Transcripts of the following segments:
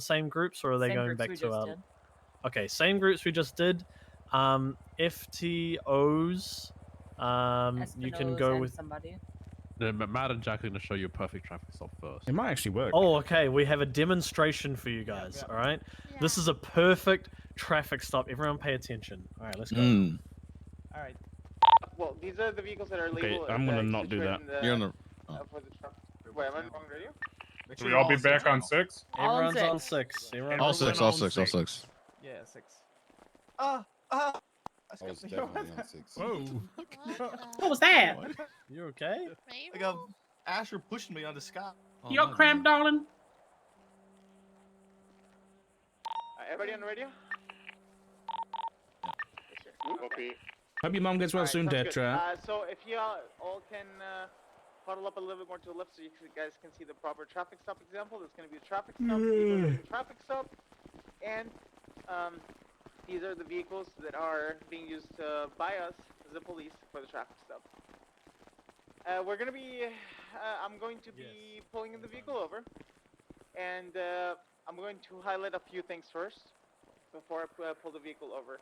same groups, or are they Same going groups back we to just our? did. Okay, same groups we just did. FTOs. You can Espinosa go and with. somebody. Then Matt and Jack are going to show you a perfect traffic stop first. It might actually work. Oh, okay. We have a demonstration for you guys. Yep. All right. Yeah. This is a perfect traffic stop. Everyone, pay attention. All right, let's go. All right. Well, these are the vehicles that are Okay, legal. I'm gonna not do that. You're on the. For the truck. Wait, am I wrong radio? Should we all be back on 6? All on Everyone's on six. 6. Everyone All on 6, all 6, all 6. Yeah, 6. I I was definitely on 6. Whoa. What was that? You okay? Like Asher pushed me onto Scott. Oh, you got cramp, darling? Everybody on the radio? Copy. Hope your mom gets well Alright, soon, sounds good. Tetra. So if you all can huddle up a little bit more to the left so you guys can see the proper traffic stop example. There's going to be a traffic stop, traffic stop, and these are the vehicles that are being used by us, the police, for the traffic stop. We're going to be, I'm going to be pulling the vehicle over, and I'm going to highlight a few things first before I pull the vehicle over.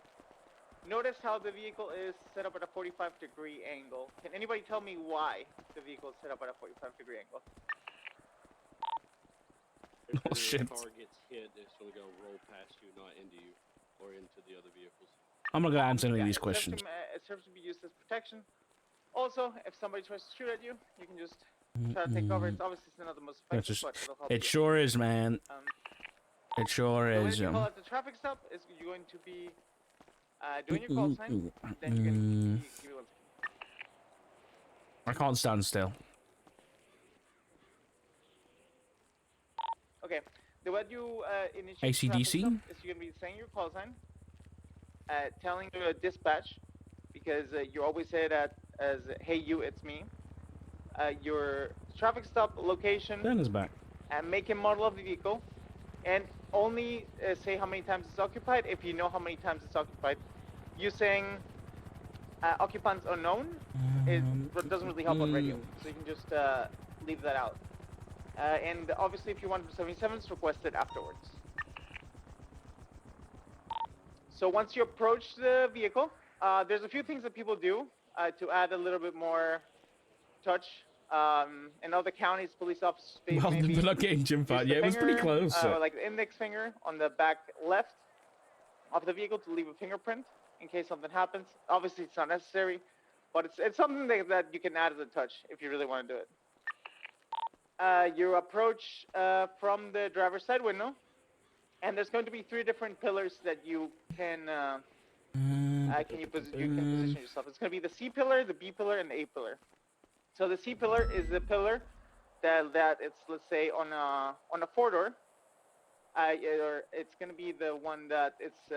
Notice how the vehicle is set up at a 45-degree angle. Can anybody tell me why the vehicle is set up at a 45-degree angle? Oh shit. If the car gets hit, it's going to go roll past you, not into you or into the other vehicles. I'm not gonna answer any of these It questions. serves to be used as protection. Also, if somebody tries to shoot at you, you can just try to take cover. It's obviously not the most effective, but it'll help It you. sure is, man. It sure So when is. you call out the traffic stop, is you're going to be doing your call sign. Then you can give me one second. I can't stand still. Okay. The way you initiate AC/DC? traffic stop is you're gonna be saying your call sign, telling your dispatch, because you always say that as "Hey you, it's me." Your traffic stop location, Turn his back. and make and model of the vehicle, and only say how many times it's occupied if you know how many times it's occupied. You saying occupants unknown doesn't really help on radio, so you can just leave that out. And obviously, if you want 77s, request it afterwards. So once you approach the vehicle, there's a few things that people do to add a little bit more touch. In other counties, police officers Well, maybe we're not getting gym use fight. the Yeah, it was pretty finger, close. like the index finger on the back left of the vehicle to leave a fingerprint in case something happens. Obviously, it's not necessary, but it's something that you can add as a touch if you really want to do it. You approach from the driver's side window, and there's going to be 3 different pillars that you can position yourself. It's going to be the C pillar, the B pillar, and the A pillar. So the C pillar is the pillar that it's, let's say, on a 4-door. Or it's going to be the one that it's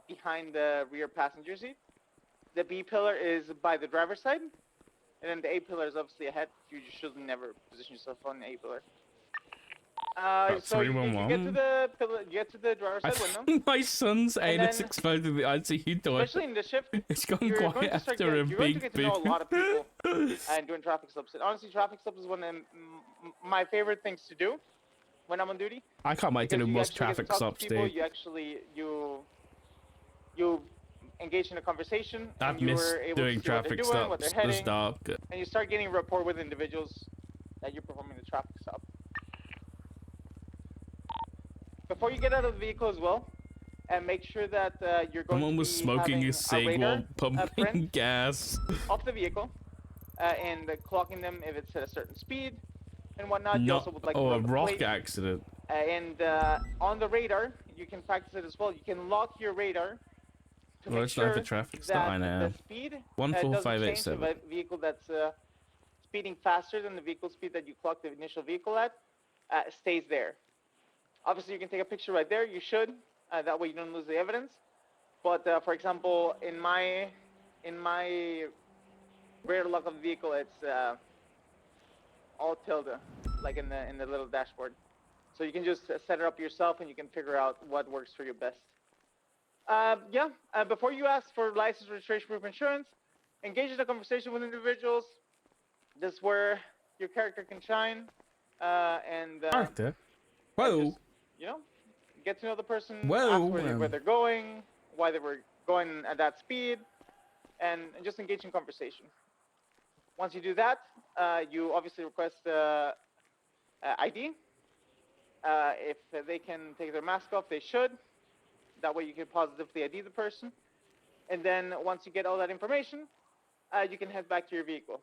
behind the rear passenger seat. The B pillar is by the driver's side, and then the A pillar is obviously ahead. You should never position yourself on the A pillar. So you get to the pillar, you get to the driver's I side window. think my son's And anus then- exploded the ICU door. Especially in the shift, It's gone you're quiet going to start after a you're going to big get to know a lot of people beep. and doing traffic stops. And honestly, traffic stops is one of my favorite things to do when I'm on duty. I can't wait to do Because you most actually get to traffic talk to stops, people, dude. You actually you engage in a conversation. I've and you missed were able doing to see what they're traffic doing, what they're stops. This heading, dark. and you start getting rapport with individuals that you're performing the traffic stop. Before you get out of the vehicle as well, and make sure that you're going Someone to was be smoking having his cig radar, while pumping print gas. off the vehicle, and clocking them if it's at a certain speed and whatnot. You also would like to a run the rock plate. accident. And on the radar, you can practice it as well. You can lock your radar to Well, make it's not sure for traffic that stop, I know. the speed 14587. doesn't change. If a vehicle that's speeding faster than the vehicle speed that you clocked the initial vehicle at stays there. Obviously, you can take a picture right there. You should. That way, you don't lose the evidence. But for example, in my radar lock of the vehicle, it's all tilde, like in the little dashboard. So you can just set it up yourself, and you can figure out what works for you best. Before you ask for license, registration, proof, insurance, engage in a conversation with individuals. This is where your character can shine, and Character? Whoa. just, get to know the person, Whoa, ask where they're going, why they were going at that speed, and just engage in conversation. Once you do that, you obviously request ID. If they can take their mask off, they should. That way you can positively ID the person. And then once you get all that information, you can head back to your vehicle.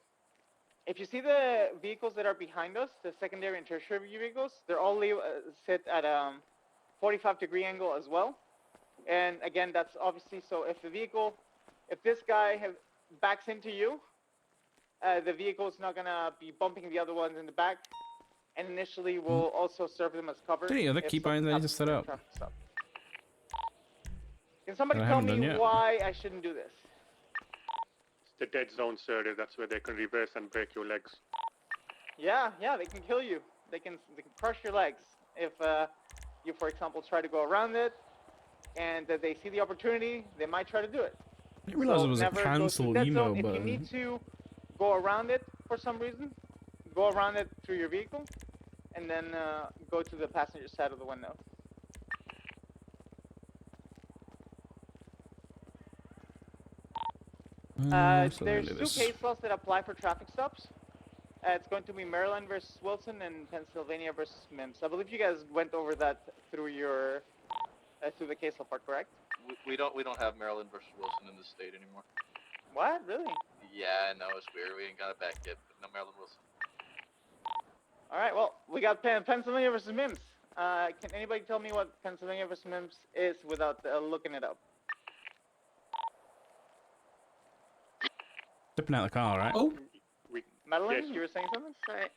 If you see the vehicles that are behind us, the secondary and tertiary vehicles, they're all sit at a 45-degree angle as well. And again, that's obviously so if this guy backs into you, the vehicle is not gonna be bumping the other ones in the back, and initially will also serve them as cover. Any other if keybinds something I happens just set during up? traffic stop. Can somebody I tell haven't done me yet. why I shouldn't do this? It's the dead zone, sir. That's where they can reverse and break your legs. Yeah, they can kill you. They can crush your legs if you, for example, try to go around it, and they see the opportunity, they might try to do it. I didn't realize So it was a never go to the cancel dead emo zone. If you button. need to go around it for some reason, go around it through your vehicle, and then go to the passenger side of the window. So There's do two this. case laws that apply for traffic stops. It's going to be Maryland versus Wilson and Pennsylvania versus Mims. I believe you guys went over that through your through the case law part, correct? We don't have Maryland versus Wilson in the state anymore. What? Really? Yeah, I know, it's weird. We ain't got it back yet, but no Maryland Wilson. All right. Well, we got Pennsylvania versus Mims. Can anybody tell me what Pennsylvania versus Mims is without looking it up? Stepping out of the car, right? Oh, Madeline, Yes. you were saying something? Sorry.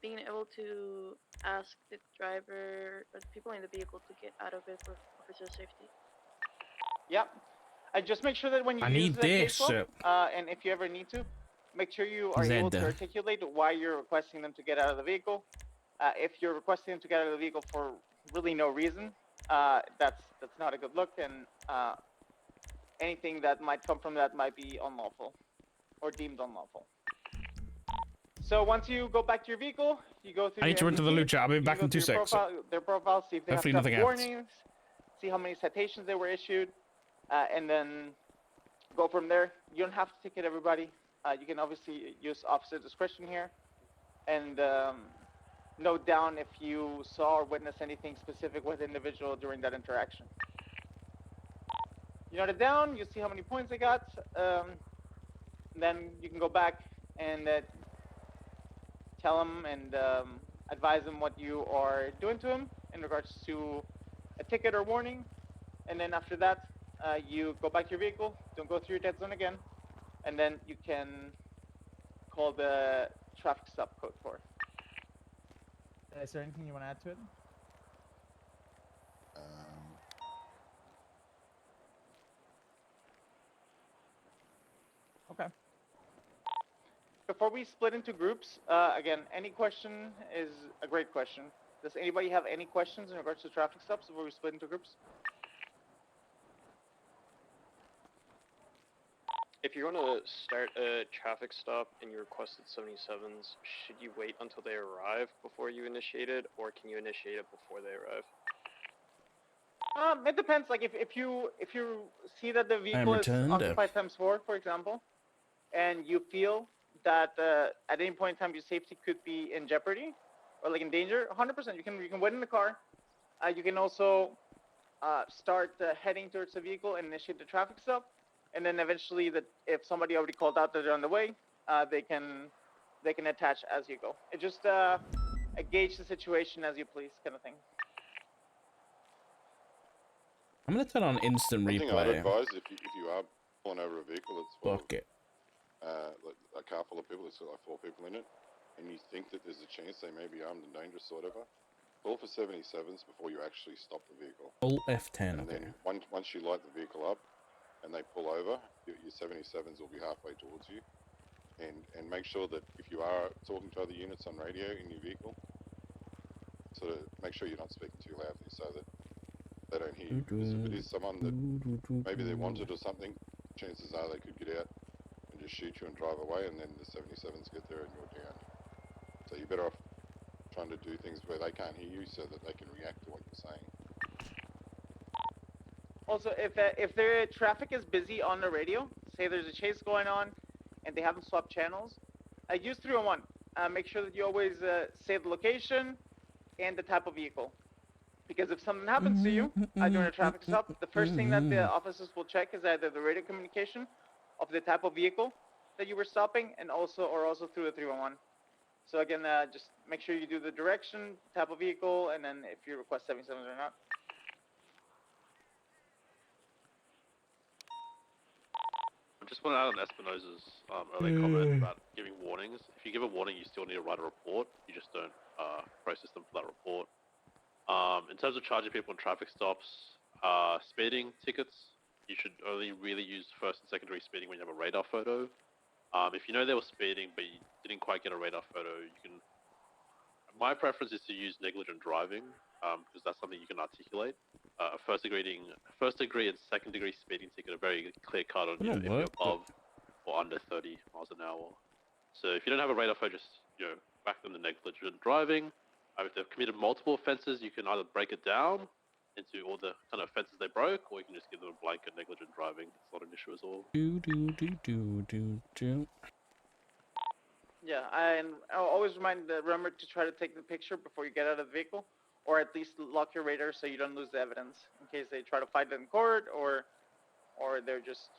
Being able to ask the driver or the people in the vehicle to get out of it for officer safety. Yep. Just make sure that when you I use need the case this. law, and if you ever need to, make sure you are able to articulate why you're requesting them to get out of the vehicle. If you're requesting them to get out of the vehicle for really no reason, that's not a good look, and anything that might come from that might be unlawful or deemed unlawful. So once you go back to your vehicle, you go through. I need to run to the loot chat. I'll be you back go in 2 through your seconds. their profile, see if they Hopefully have nothing traffic happens. warnings, see how many citations they were issued, and then go from there. You don't have to ticket everybody. You can obviously use officer discretion here, and note down if you saw or witnessed anything specific with the individual during that interaction. You note it down. You see how many points they got. Then you can go back and tell them and advise them what you are doing to him in regards to a ticket or warning. And then after that, you go back to your vehicle, don't go through your dead zone again, and then you can call the traffic stop code for it. Is there anything you want to add to it? Okay. Before we split into groups, again, any question is a great question. Does anybody have any questions in regards to traffic stops before we split into groups? If you're going to start a traffic stop and you requested 77s, should you wait until they arrive before you initiate it, or can you initiate it before they arrive? It depends. Like if you see that the vehicle is occupied ×4, for example, and you feel that at any point in time your safety could be in jeopardy or like in danger, 100%. You can wait in the car. You can also start heading towards the vehicle and initiate the traffic stop. And then eventually, if somebody already called out that they're on the way, they can attach as you go. It just gauge the situation as you please, kind of thing. I'm gonna turn on instant One thing I'd replay. advise if you are pulling over a vehicle that's full Fuck it. like a car full of people, it's got like 4 people in it, and you think that there's a chance they may be armed and dangerous or whatever, pull for 77s before you actually stop the vehicle. Alt F10. And then once you light the vehicle up and they pull over, your 77s will be halfway towards you. And make sure that if you are talking to other units on radio in your vehicle, sort of make sure you're not speaking too loudly so that they don't hear you. Because if it is someone that maybe they're wanted or something, chances are they could get out and just shoot you and drive away, and then the 77s get there and you're down. So you're better off trying to do things where they can't hear you so that they can react to what you're saying. Also, if their traffic is busy on the radio, say there's a chase going on, and they haven't swapped channels, use 301. Make sure that you always say the location and the type of vehicle. Because if something happens to you during a traffic stop, the first thing that the officers will check is either the radio communication of the type of vehicle that you were stopping, and also through the 311. So again, just make sure you do the direction, type of vehicle, and then if you request 77s or not. I just want to add on Espinosa's earlier comment about giving warnings. If you give a warning, you still need to write a report. You just don't process them for that report. In terms of charging people in traffic stops, speeding tickets, you should only really use first and secondary speeding when you have a radar photo. If you know they were speeding but you didn't quite get a radar photo, you can... My preference is to use negligent driving, because that's something you can articulate. First degree and second degree speeding ticket are very clear cut on you if you're above or under 30 miles an hour. So if you don't have a radar photo, just back them to negligent driving. If they've committed multiple offences, you can either break it down into all the kind of offences they broke, or you can just give them a blanket negligent driving. It's not an issue at all. Yeah, and I'll always remember to try to take the picture before you get out of the vehicle, or at least lock your radar so you don't lose the evidence in case they try to fight it in court, or they're just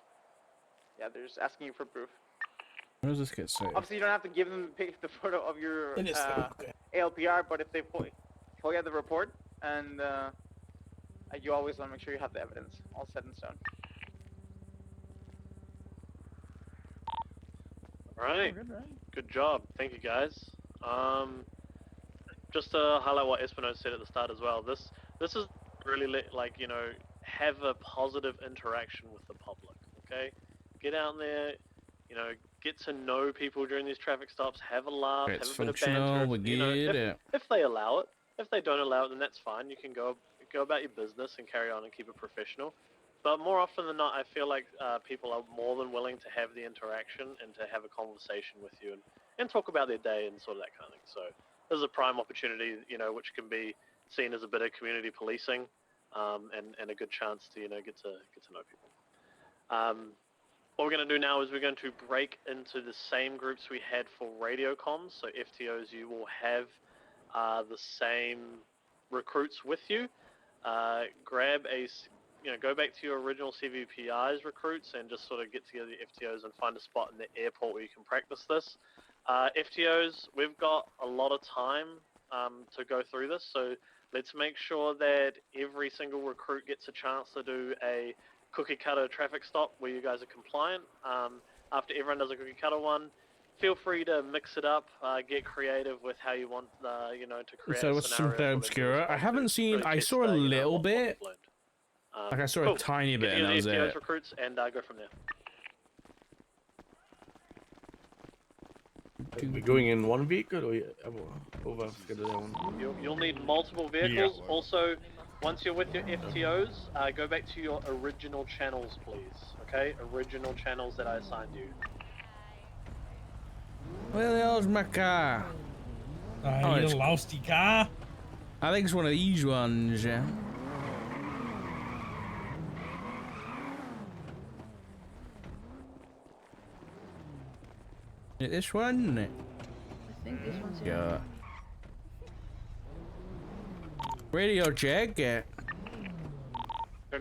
asking you for proof. Where does this get saved? Obviously, you don't have to give them the photo of your ALPR, but if they pull you out the report, and you always want to make sure you have the evidence all set in stone. Alright, good job. Thank you guys. Just to highlight what Espinosa said at the start as well, this is really have a positive interaction with the public, okay? Get out there, get to know people during these traffic stops, have a laugh, have a bit of banter. If they allow it. If they don't allow it, then that's fine. You can go about your business and carry on and keep it professional. But more often than not, I feel like people are more than willing to have the interaction and to have a conversation with you and talk about their day and sort of that kind of thing. So this is a prime opportunity, which can be seen as a bit of community policing, and a good chance to get to know people. What we're going to do now is we're going to break into the same groups we had for radio comms. So FTOs, you will have the same recruits with you. Grab go back to your original CVPI's recruits and just sort of get together the FTOs and find a spot in the airport where you can practice this. FTOs, we've got a lot of time to go through this, so let's make sure that every single recruit gets a chance to do a cookie cutter traffic stop where you guys are compliant. After everyone does a cookie cutter one, feel free to mix it up, get creative with how you want to create So what's something obscure? I haven't seen. I saw a little bit. Like I saw a tiny bit, and that was it. Recruits and go from there. Are we going in one vehicle or You'll need multiple vehicles. Yeah. Also, once you're with your FTOs, go back to your original channels, please. Okay, original channels that I assigned you. Where the hell's my car? Oh, you lost your car? I think it's one of these ones, yeah. This one? I think this one's yeah. Radio check. Yeah.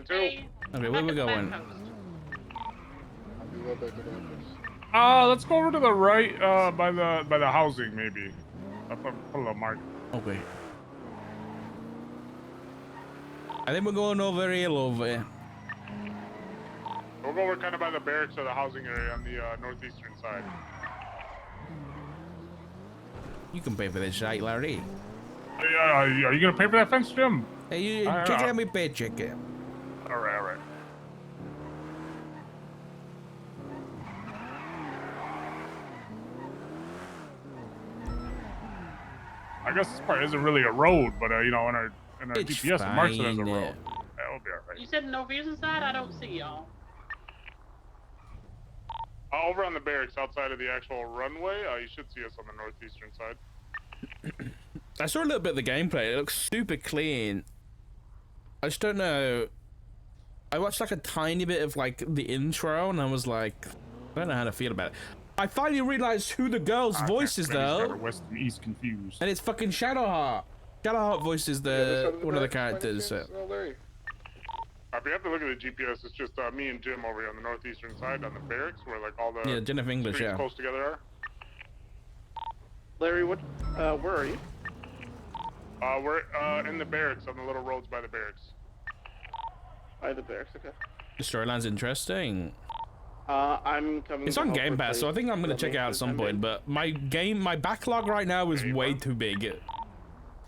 Hey. Okay, where we going? Let's go over to the right, by the housing maybe. I'll put a little mark. Okay. I think we're going over here, over. We'll go over kind of by the barracks or the housing area on the northeastern side. You can pay for this site, Larry. Are you gonna pay for that fence, Jim? Hey, you check out my paycheck. Alright. I guess this part isn't really a road, but in our GPS it marks it as a road. That'll be alright. You said no views inside? I don't see y'all. Over on the barracks outside of the actual runway, you should see us on the northeastern side. I saw a little bit of the gameplay. It looks super clean. I just don't know. I watched like a tiny bit of like the intro, and I was like, I don't know how to feel about it. I finally realized who the girl's voice is though. West and East confused. And it's fucking Shadowheart. Shadowheart voices the one of the characters. So. If you have to look at the GPS, it's just me and Jim over here on the northeastern side on the barracks where like all the Yeah, Jennifer English, streets yeah. close together are. Larry, what? Where are you? We're in the barracks on the little roads by the barracks. By the barracks, okay. The storyline's interesting. I'm coming. It's on Game Pass, so I think I'm gonna check it out at some point. But my backlog right now is way too big. Do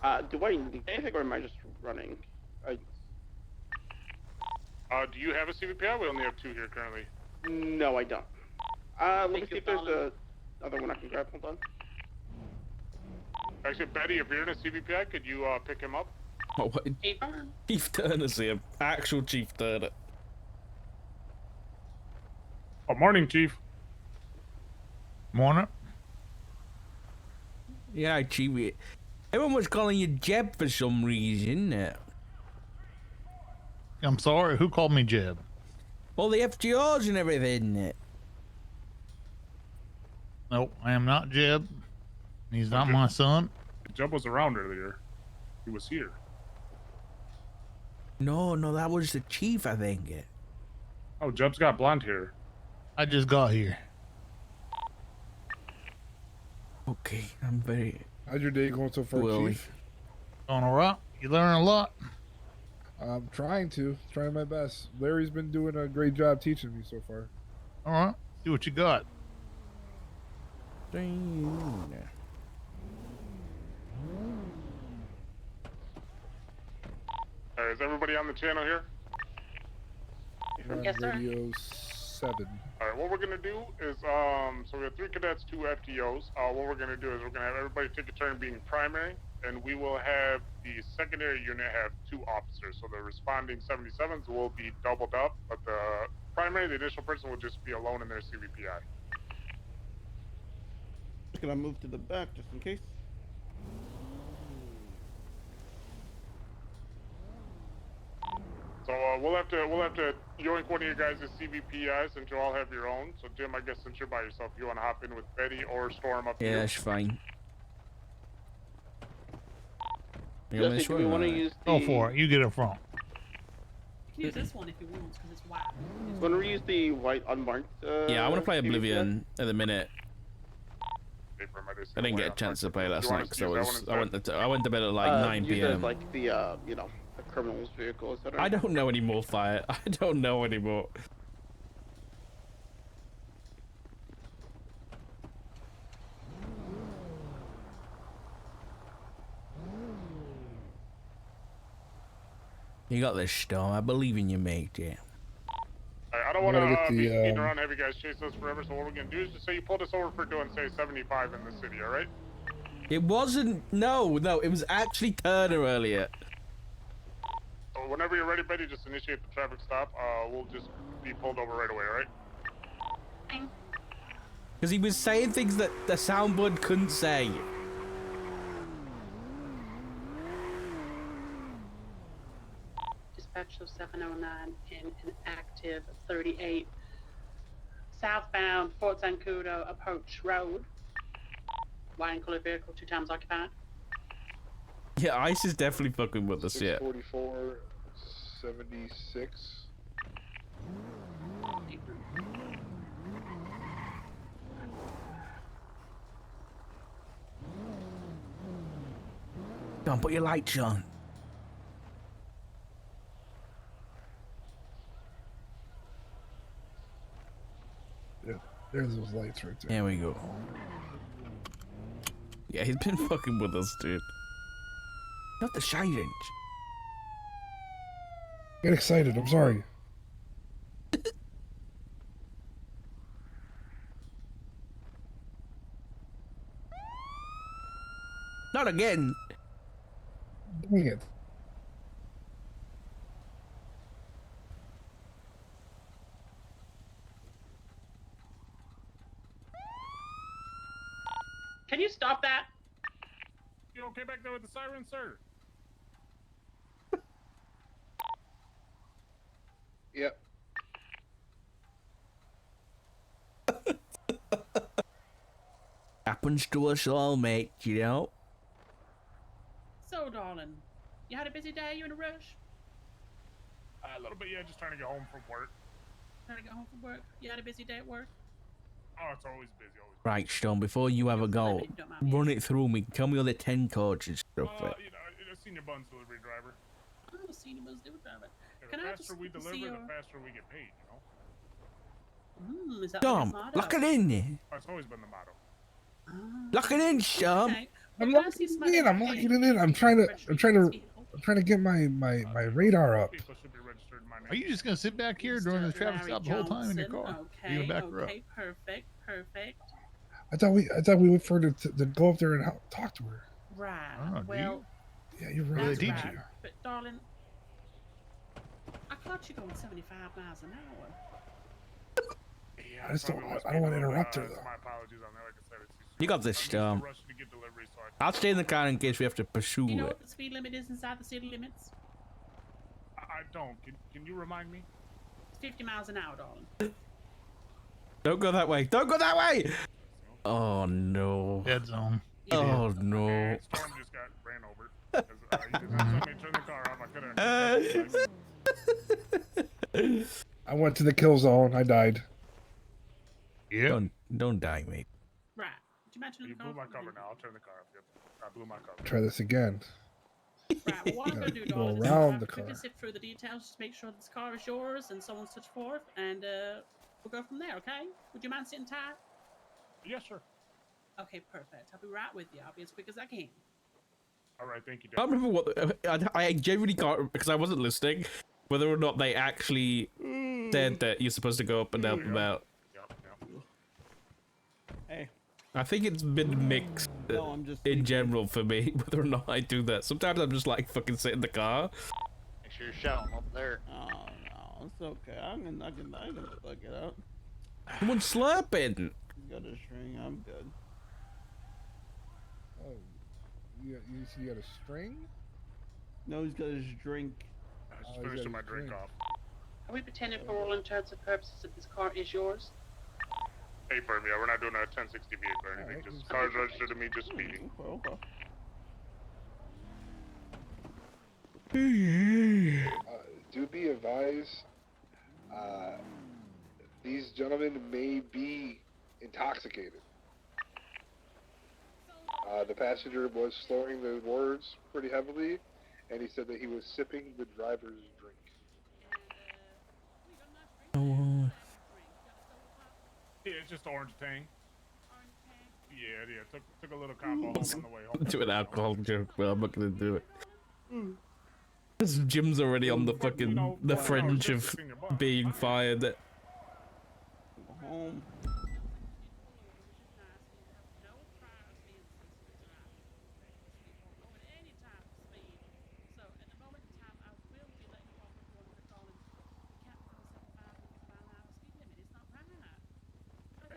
I need anything, or am I just running? Do you have a CVPI? We only have 2 here currently. No, I don't. Let me see if there's another one I can grab. Hold on. Actually, Betty, if you're in a CVPI, could you pick him up? Oh, what? Chief Turner's here. Actual Chief Turner. Oh, morning, Chief. Morning. Yeah, Chief. Everyone was calling you Jeb for some reason. I'm sorry, who called me Jeb? Well, the FGRs and everything. Nope, I am not Jeb. He's not my son. Jeb was around earlier. He was here. No, that was the Chief, I think. Oh, Jeb's got blonde hair. I just got here. Okay, I'm very... How's your day going so far, Chief? Going alright. You learn a lot. I'm trying my best. Larry's been doing a great job teaching me so far. Alright, see what you got. Is everybody on the channel here? Yes, sir. Radio 7. Alright, what we're gonna do is, so we have 3 cadets, 2 FTOs. What we're gonna do is we're gonna have everybody take a turn being primary, and we will have the secondary unit have 2 officers. So the responding 77s will be doubled up, but the primary, the initial person, will just be alone in their CVPI. Just gonna move to the back just in case. So we'll have to yoink one of you guys' CVPIs since you all have your own. So Jim, I guess since you're by yourself, you want to hop in with Betty or Storm up here? Yeah, that's fine. Jesse, do we want to use the... Go for it. You get it from. You can use this one if you want, because it's white. When we use the white unmarked. Yeah, I want to play Oblivion at the minute. I didn't get a chance to play last night because I went to bed at like 9 p.m. Like the you know, the criminal's vehicle, etc. I don't know anymore, Fire. I don't know anymore. You got this, Storm. I believe in you, mate. Yeah. I don't want to be speeding around, have you guys chase us forever. So what we're gonna do is just say you pulled us over for doing, say, 75 in the city. All right? It wasn't. No. It was actually Turner earlier. So whenever you're ready, Betty, just initiate the traffic stop. We'll just be pulled over right away. All right? Because he was saying things that the soundboard couldn't say. Dispatch of 709 in an active 38 southbound Fort Zancudo Approach Road. White and colored vehicle, 2 times occupied. Yeah, ICE is definitely fucking with us, yeah. 644, 76. Don't put your lights on. Yeah, there's those lights right there. There we go. Yeah, he's been fucking with us, dude. Not the sirens. Get excited, I'm sorry. Not again. Dang it. Can you stop that? You You okay back there with the siren, sir? Yep. Happens to us all, mate, you know? So, darling, you had a busy day? You in a rush? A little bit, yeah, just trying to get home from work. Trying to get home from work? You had a busy day at work? Oh, it's always busy, always busy. Right, Stone, before you have a go, run it through me. Tell me all the 10 codes and stuff. You know, a senior buns delivery driver. Oh, senior bus driver. Yeah, Can the I faster just we see deliver, your... the faster we get paid, you know? Is that Dom, the motto? lock it in there. Oh, it's always been the motto. Lock it in, Dom. Okay. I'm Well, locking it in. I'm locking it in. I'm trying to get my radar up. People should be registered in my name. Are you just gonna sit back here during the traffic Larry stop the whole time in your Johnson. car? Okay, You gonna back her up? okay, perfect. I thought we wait for her to go up there and talk to her. Right. Oh, do Well, Yeah, you're What right. do that's they teach right. you? But darling, I caught you going 75 miles an hour. Yeah, I just don't. probably was I don't want to being a little, interrupt her it's though. My apologies on that. Like I said, it's You got this, I'm used to Dom. rushing to get deliveries, so I'll stay in the car in case we have to pursue You know it. what the speed limit is inside the city limits? I don't. Can you remind me? It's 50 miles an hour, darling. Don't go that way. Don't go that way. Oh no. Dead zone. Oh no. Storm just got ran over. 'Cause, you didn't tell me to turn the car off. I could have. I went to the kill zone. I died. Yeah. Don't die, mate. Right. Did you mention You the blew car? my cover now. I'll turn the car off. Yep. I blew my cover. Try this again. Right. Well, what I'm going to do, Go darling, is around the quickly car. sift through the details, just make sure this car is yours and so on and such forth, and we'll go from there, okay? Would you mind sitting tight? Yes, sir. Okay, perfect. I'll be right with you. I'll be as quick as I can. All right. Thank you, I Dad. don't remember what I genuinely can't because I wasn't listening. Whether or not they actually said that you're supposed to go up and help them out. Yep. Hey. I think it's been mixed No, I'm just in general for me, whether or not I do that. Sometimes I'm just like fucking sit in the car. Make sure you're shouting up there. Oh no, it's okay. I can fuck it up. Someone's slurping. Got a string. I'm good. Oh, you got a string? No, he's got his drink. I just Oh, you finished got my his drink drink. off. Are we pretending for all intents and purposes that this car is yours? Hey, Berm, yeah, we're not doing a 1060 vehicle or anything. Alright. Just cars registered to me, just speeding. Okay. Do be advised, these gentlemen may be intoxicated. The passenger was slurring the words pretty heavily, and he said that he was sipping the driver's drink. Yeah, it's just orange tang. Yeah. Took a little combo home on the way home. Do an alcohol joke, but I'm not gonna do it. This Jim's already on the fucking the fringe of being fired. Go home.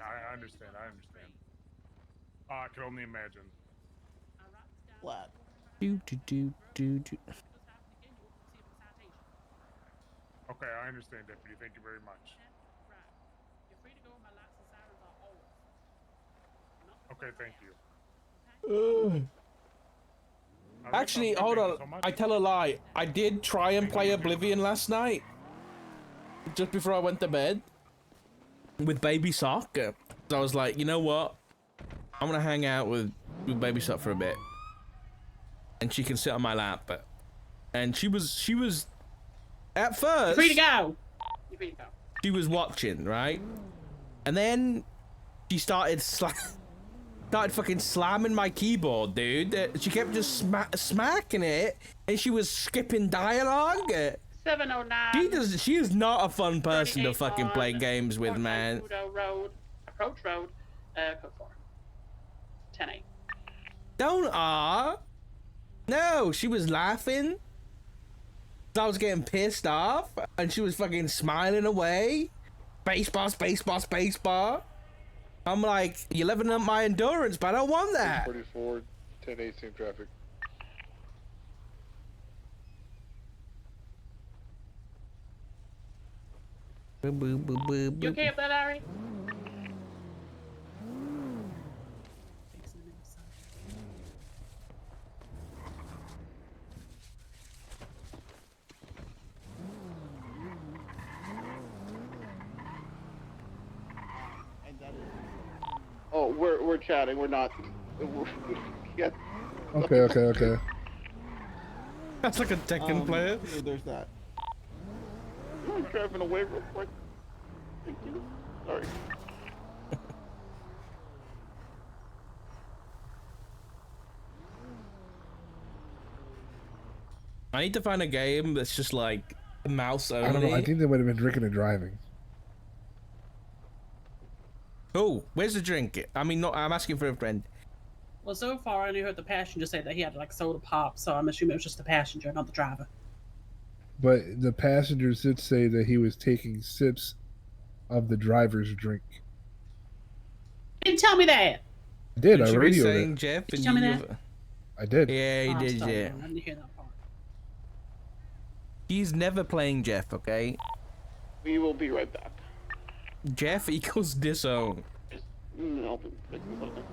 I understand. I can only imagine. Flat. Do. Okay, I understand, Deputy. Thank you very much. Okay, thank you. Actually, hold on. I tell a lie. I did try and play Oblivion last night, just before I went to bed, with Baby Sock. So I was like, you know what? I'm gonna hang out with Baby Sock for a bit, and she can sit on my lap. And she was at first. You're free to go. You're free to go. She was watching, right? And then she started fucking slamming my keyboard, dude. She kept just smacking it, and she was skipping dialogue. 709. She is not a fun person to 38 fucking play on games with, Fort man. Mancudo Road, Approach Road, code 4. 10-8. Don't No, she was laughing. I was getting pissed off, and she was fucking smiling away. Spacebar. I'm like, you're leveling up my endurance, but I don't want that. 44, 10-8, same traffic. You okay up there, Larry? Oh, we're chatting. We're not. Yeah. Okay. That's like a Tekken player. So there's that. I'm driving away real quick. Thank you. Sorry. I need to find a game that's just like mouse only. I don't know. I think they might have been drinking and driving. Oh, where's the drink? I mean, I'm asking for a friend. Well, so far I only heard the passenger say that he had like soda pop, so I'm assuming it was just the passenger, not the driver. But the passengers did say that he was taking sips of the driver's drink. Didn't tell me that. I did. I Should be radioed saying it. Jeff, Did and you tell me you. that? I did. Yeah, he Oh, I'm did. sorry, Yeah. I didn't hear that part. He's never playing Jeff. Okay. We will be right back. Jeff equals disown. I'll be fixing something.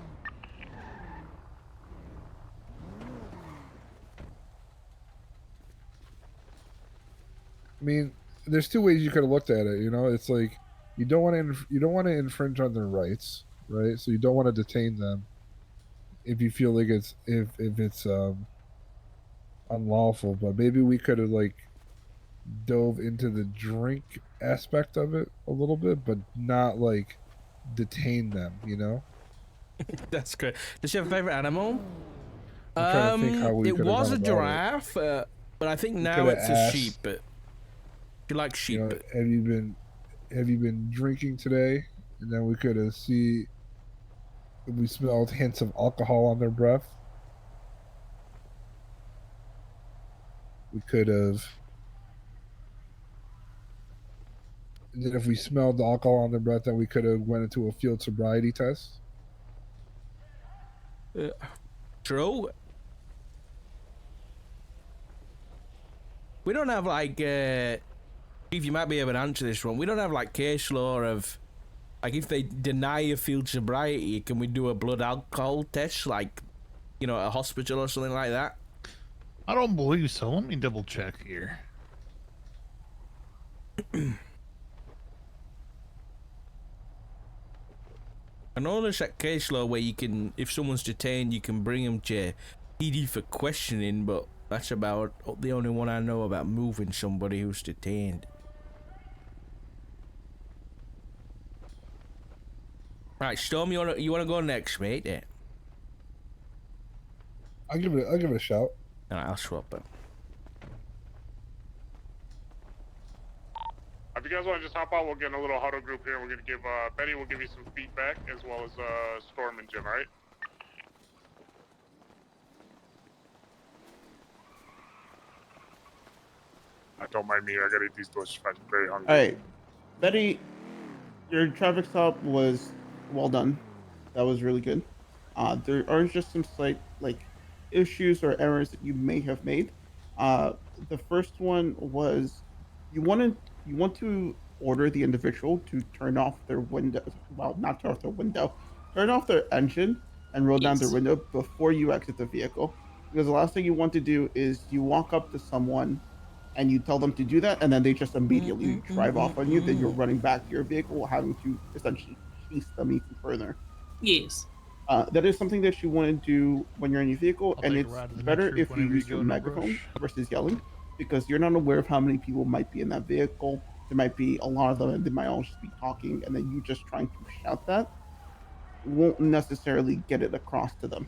I mean, there's two ways you could have looked at it. You know, it's like you don't want to infringe on their rights, right? So you don't want to detain them if you feel like it's if it's unlawful. But maybe we could have like dove into the drink aspect of it a little bit, but not like detain them. You know. That's great. Does she have a favorite animal? I'm trying to think how we It could have was gone a about giraffe, but I think now coulda it's asked, a sheep. You like sheep? You know, have you been drinking today? And then we could have see if we smelled hints of alcohol on their breath. We could have. And then if we smelled the alcohol on their breath, then we could have went into a field sobriety test. True. We don't have like, Steve, you might be able to answer this one. We don't have like case law of, like, if they deny a field sobriety, can we do a blood alcohol test, like, you know, at a hospital or something like that? I don't believe so. Let me double check here. I know there's that case law where you can, if someone's detained, you can bring them to PD for questioning, but that's about the only one I know about moving somebody who's detained. Right, Storm, you wanna go next, mate? Yeah. I'll give it a shout. Alright, I'll swap it. If you guys want to just hop out, we'll get in a little huddle group here. We're going to give, Betty will give you some feedback, as well as, Storm and Jim, alright? Don't mind me, I gotta eat these delicious fries. I'm very hungry. Alright. Betty, your traffic stop was well done. That was really good. There are just some slight, like, issues or errors that you may have made. The first one was you want to order the individual to turn off their window. Well, not turn off their window. Turn off their engine and roll down their window before you exit the vehicle. Because the last thing you want to do is you walk up to someone and you tell them to do that, and then they just immediately drive off on you. Then you're running back to your vehicle, having to essentially chase them even further. Yes. That is something that you want to do when you're in your vehicle, and it's better if you use your megaphone versus yelling, because you're not aware of how many people might be in that vehicle. There might be a lot of them, and they might all just be talking, and then you just trying to shout that won't necessarily get it across to them.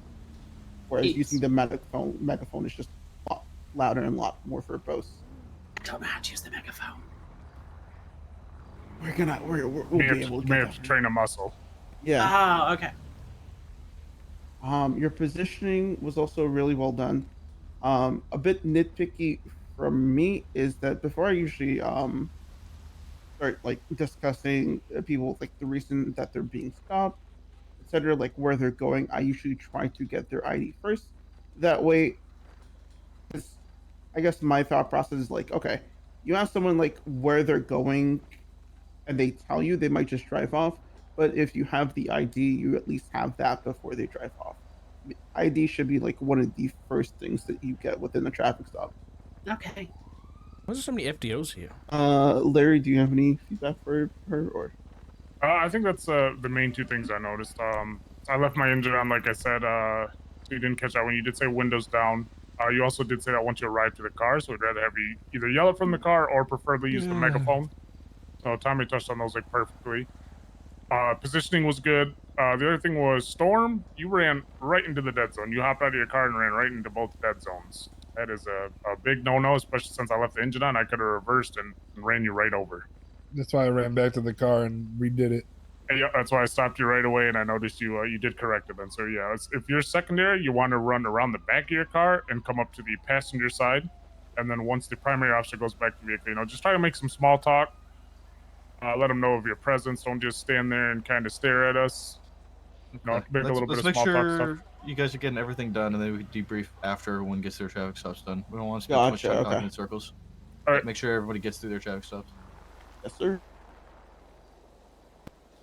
Whereas using the megaphone is just a lot louder and a lot more verbose. Tell me how to use the megaphone. We'll be able to may have to train a muscle. Yeah. Ah, okay. Your positioning was also really well done. A bit nitpicky from me is that before I usually start like discussing people, like the reason that they're being stopped, etc., like where they're going, I usually try to get their ID first. That way, I guess my thought process is like, okay, you ask someone like where they're going and they tell you, they might just drive off. But if you have the ID, you at least have that before they drive off. ID should be like one of the first things that you get within a traffic stop. Okay. Why is there so many FDOs here? Larry, do you have any feedback for her or? I think that's the main two things I noticed. I left my engine on, like I said. So you didn't catch that when you did say windows down. You also did say that once you arrive to the car, so we'd rather have you either yell it from the car or preferably use the megaphone. So Tommy touched on those like perfectly. Positioning was good. The other thing was Storm. You ran right into the dead zone. You hopped out of your car and ran right into both dead zones. That is a big no-no, especially since I left the engine on. I could have reversed and ran you right over. That's why I ran back to the car and redid it. And yeah, that's why I stopped you right away, and I noticed you you did correct it then. So yeah, if you're secondary, you want to run around the back of your car and come up to the passenger side, and then once the primary officer goes back to the vehicle, just try to make some small talk. Let them know of your presence. Don't just stand there and kind of stare at us. Okay. Make a little bit let's of make small talk sure stuff. you guys are getting everything done, and then we can debrief after everyone gets their traffic stops done. We don't want to spend too much time talking in circles. All right. Make sure everybody gets through their traffic stops. Yes, sir.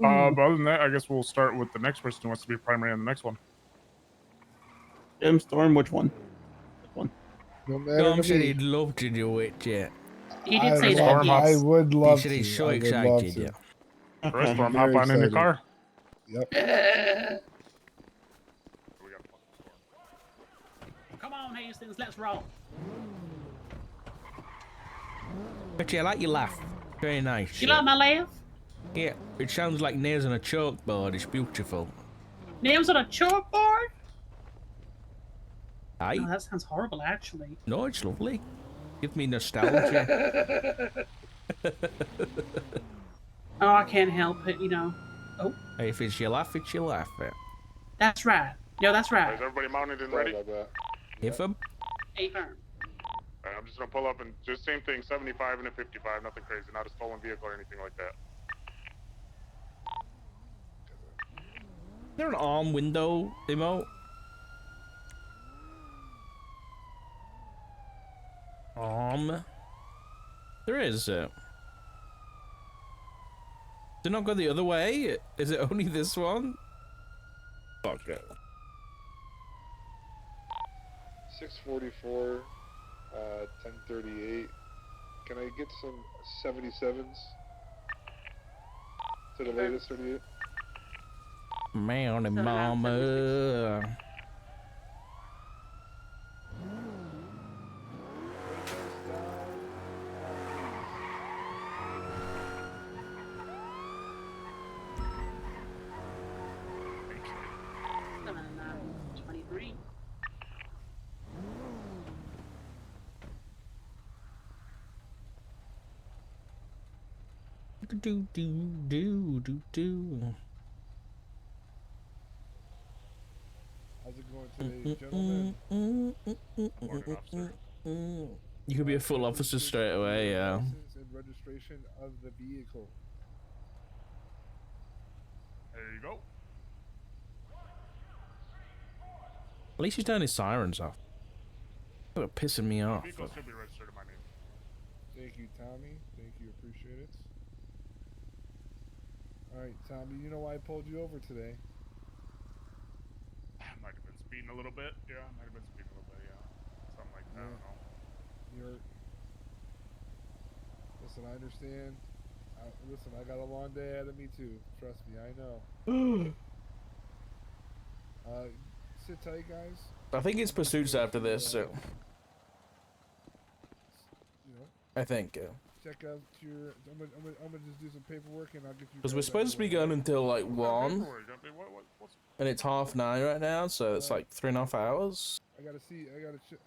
But other than that, I guess we'll start with the next person who wants to be primary on the next one. Jim Storm, which one? No matter Tom to said me. he'd love to do it, yeah. He did say that. Storm, hop. I would love He said to. he's so I would love excited, to. yeah. All right, Storm, Very hop on in your excited. car. Yep. Come on, Hastings, let's roll. But yeah, I like your laugh. Very nice. You like my laugh? Yeah, it sounds like nails on a chalkboard. It's beautiful. Nails on a chalkboard? Aye. Oh, that sounds horrible, actually. No, it's lovely. Give me nostalgia. Oh, I can't help it, Oh, Hey, if it's your laugh, it's your laugh. that's right. Yo, that's right. Is everybody mounted and ready? If I'm... Affirm. I'm just gonna pull up and just same thing, 75 and a 55, nothing crazy, not a stolen vehicle or anything like that. Is there an arm window emote? There is. Does it not go the other way? Is it only this one? Fuck it. 644, 1038. Can I get some 77s to the latest 38? Man and mama. Seven and 23. Do. How's it going today, gentlemen? Morning, officer. You could be a full officer straight away, yeah. License and registration of the vehicle. There you go. At least he's turning his sirens off. They're pissing me off. Vehicle should be registered in my name. Thank you, Tommy. Thank you. Appreciate it. Alright, Tommy, you know why I pulled you over today? I might have been speeding a little bit. Yeah, I might have been speeding a little bit, yeah. Something like that, I don't know. Listen, I understand. Listen, I got a long day ahead of me too. Trust me, I know. Sit tight, guys. I think it's pursuits after this, so. You know, I think. check out your. I'm gonna just do some paperwork and I'll get you. Because we're supposed to be going until like 1. What's... And it's 9:30 right now, so it's like 3.5 hours. I gotta see. I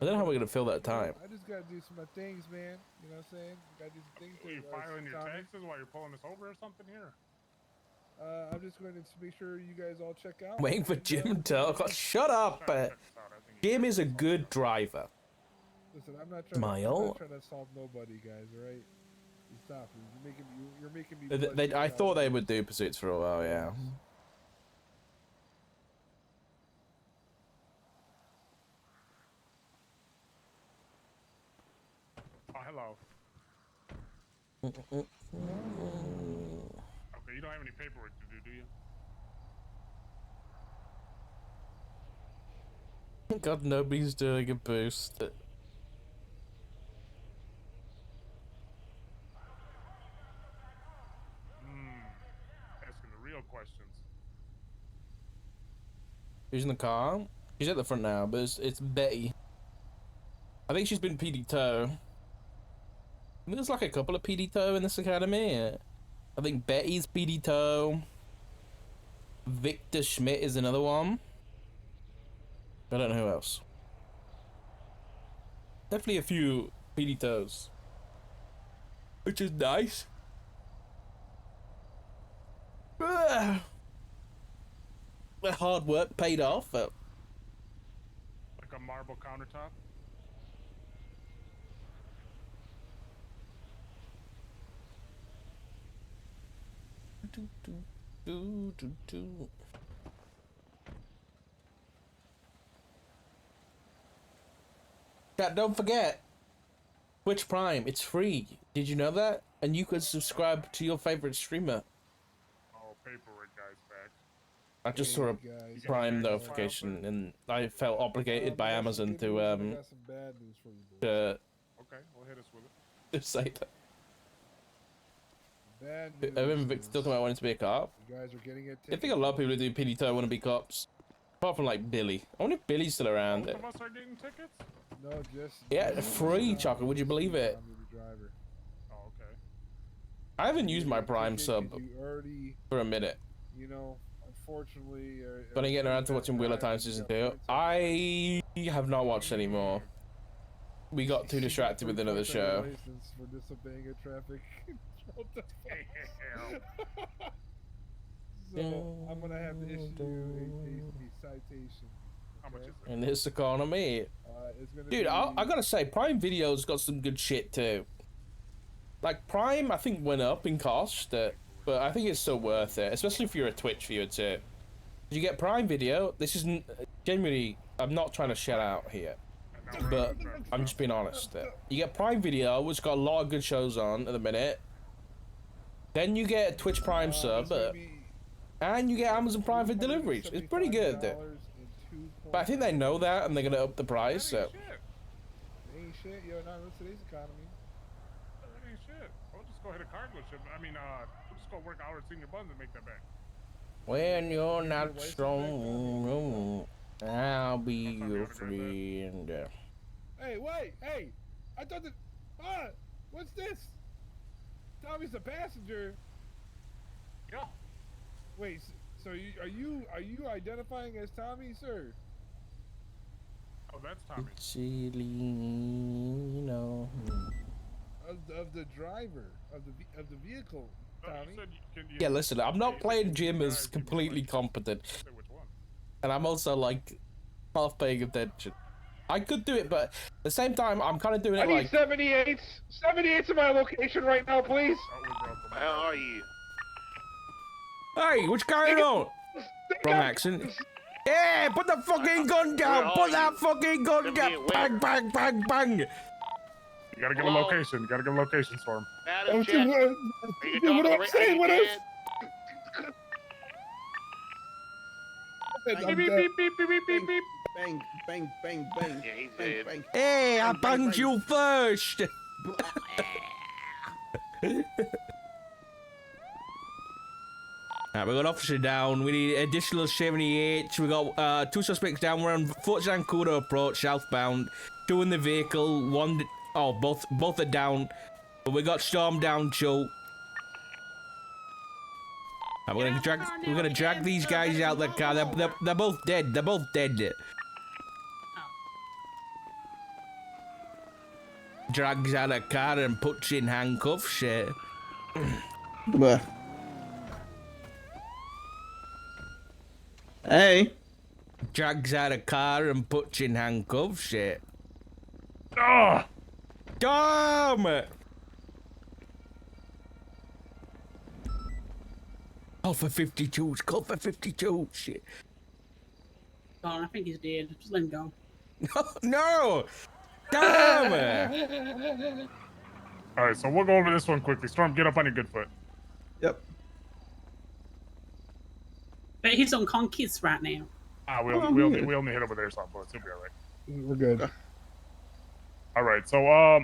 don't know how we're gonna fill that time. I just gotta do some things, man. You know what I'm saying? Gotta do some things. Are you filing your taxes while you're pulling us over or something here? I'm just going to make sure you guys all check out. Waiting for Jim to talk. Shut up! Jim is a good driver. Listen, I'm not Smile. trying to assault nobody, guys. All right? Stop. You're making me. I thought they would do pursuits for a while, yeah. Oh, hello. don't have any paperwork to do you? God, nobody's doing a boost. Asking the real questions. Who's in the car? She's at the front now, but it's Betty. I think she's been PD tow. There's like a couple of PD tow in this academy. I think Betty's PD tow. Victor Schmidt is another one. I don't know who else. Definitely a few PD tows, which is nice. The hard work paid off. Like a marble countertop? Chat, don't forget, Twitch Prime, it's free. Did you know that? And you could subscribe to your favorite streamer. Oh, paperwork guy's back. I just saw a Prime notification, and I felt obligated by Amazon to I got some bad news for you, boys. Okay, well hit us with it. to say that. Bad I remember news Victor is talking about wanting to be a cop. you guys are getting it. I think a lot of people who do PD tow want to be cops. Apart from like Billy. I wonder if Billy's still around. Both of us are getting tickets? No, just Yeah, free chocolate. Would you believe it? I'm the driver. Oh, okay. I haven't used my Prime sub You already, for a minute. you know, unfortunately. But I'm getting around to watching Wheel of Time season 2. I have not watched anymore. We got too distracted with another show. License for disobeying a traffic control device. So I'm gonna have to issue a citation. How much is it? In this economy. It's gonna Dude, be, I gotta say, Prime Video's got some good shit too. Like, Prime, I think, went up in cost, but I think it's still worth it, especially if you're a Twitch viewer too. You get Prime Video, this isn't, genuinely, I'm not trying to shout out here, but I'm just being honest. You get Prime Video, which got a lot of good shows on at the minute. Then you get a Twitch Prime sub, and you get Amazon Prime for deliveries. It's pretty good. But I think they know that, and they're gonna up the price. So. Ain't shit, yo, not in today's economy. That ain't shit. We'll just go ahead and cargo ship. I mean, we'll just go work hours senior buns and make that back. When you're not strong, I'll be your friend. Hey, wait, hey! I thought that. What's this? Tommy's the passenger. Yeah. Wait, so are you identifying as Tommy, sir? Oh, that's Tommy. Chilino. Of the driver of the vehicle, Tommy. Yeah, listen, I'm not playing Jim as completely competent, and I'm also like half paying attention. I could do it, but at the same time, I'm kind of doing it I like. need 78s. 78s in my location right now, please. How are you? Hey, what's going on? Wrong accent. Yeah, put the fucking gun down! Put that fucking gun down! Bang, bang, bang, bang! You gotta give a location. You gotta give locations for him. Madam Jet, What I'm saying, what else? Bang, beep, beep, beep, beep, beep, beep, beep. Bang, bang, bang, bang. Yeah, he's Bang, dead. bang. Hey, I Bang, bang, banged bang. you first! Alright, we got officer down. We need additional 78. We got 2 suspects down. We're on Sock22 Apr approach, southbound. 2 in the vehicle. 1. Oh, both are down. But we got Storm down too. Right, we're gonna drag these guys out the car. They're both dead. They're both dead. Drags out the car and puts in handcuffs. Bleh. Hey. Drags out a car and puts in handcuffs. Oh! Damn it! Call for 52s. Call for 52. Shit. Oh, I think he's dead. Just let him go. No! Damn it! Alright, so we'll go over this one quickly. Storm, get up on your good foot. Yep. But he's on Conquest right now. We Oh, only yeah. we only hit him with air soft bullets. He'll be all right. We're good. All right. So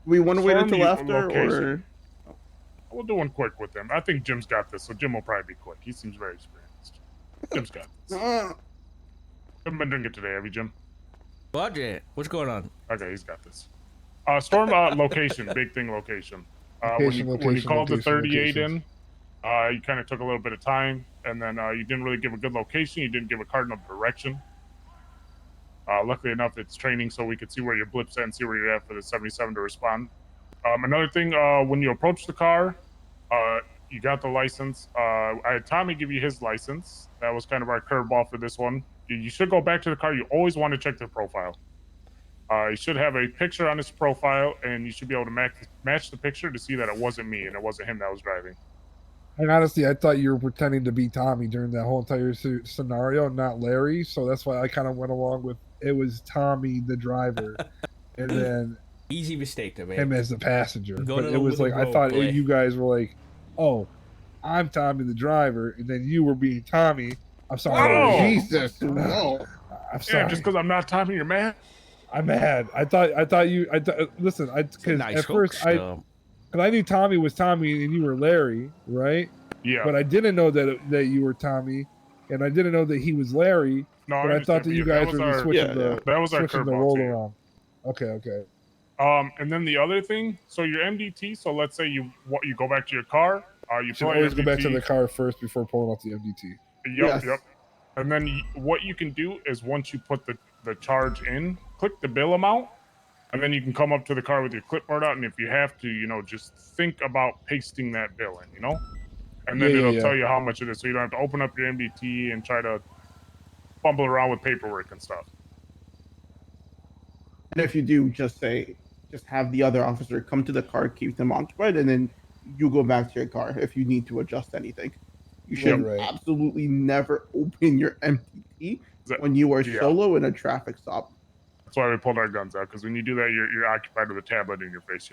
We want to wait Storm until you- after, location. or We'll do one quick with him. I think Jim's got this, so Jim will probably be quick. He seems very experienced. Jim's got this. Haven't been drinking today, have you, Jim? Budget. What's going on? Okay, he's got this. Storm location, big thing location. When you Location, called the location, 38 locations. in, you kind of took a little bit of time, and then you didn't really give a good location. You didn't give a cardinal direction. Luckily enough, it's training, so we could see where your blip's at and see where you're at for the 77 to respond. Another thing, when you approach the car, you got the license. I had Tommy give you his license. That was kind of our curveball for this one. You should go back to the car. You always want to check the profile. You should have a picture on his profile, and you should be able to match the picture to see that it wasn't me and it wasn't him that was driving. And honestly, I thought you were pretending to be Tommy during that whole entire scenario, not Larry. So that's why I kind of went along with it was Tommy the driver, and then Easy mistake to make. him as the passenger. Going But it was like I thought you guys were like, "Oh, I'm Tommy the driver," and then you were being Tommy. I'm sorry. Oh, Jesus! Whoa. I'm sorry. Yeah, just because I'm not Tommy, you're mad? I'm mad. I thought you. Listen. Because nice at first hook, because I knew Tommy was Tommy and you were Larry, right? Yeah. But I didn't know that you were Tommy, and I didn't know that he was Larry. No, but I thought that you guys were just switching the that was our switching the curveball role to you. around. Okay. And then the other thing, so your MDT. So let's say you go back to your car. You Should pull out always your go back to MDT. the car first before pulling out the MDT. Yep. And then what you can do is once you put the charge in, click the bill amount, and then you can come up to the car with your clipboard out. And if you have to, just think about pasting that bill in, and then it'll tell you how much it is, so you don't have to open up your MDT and try to fumble around with paperwork and stuff. And if you do, just have the other officer come to the car, keep them occupied, and then you go back to your car if you need to adjust anything. You should absolutely never open your MDT when you are solo in a traffic stop. That's why we pulled our guns out, because when you do that, you're occupied with a tablet in your face,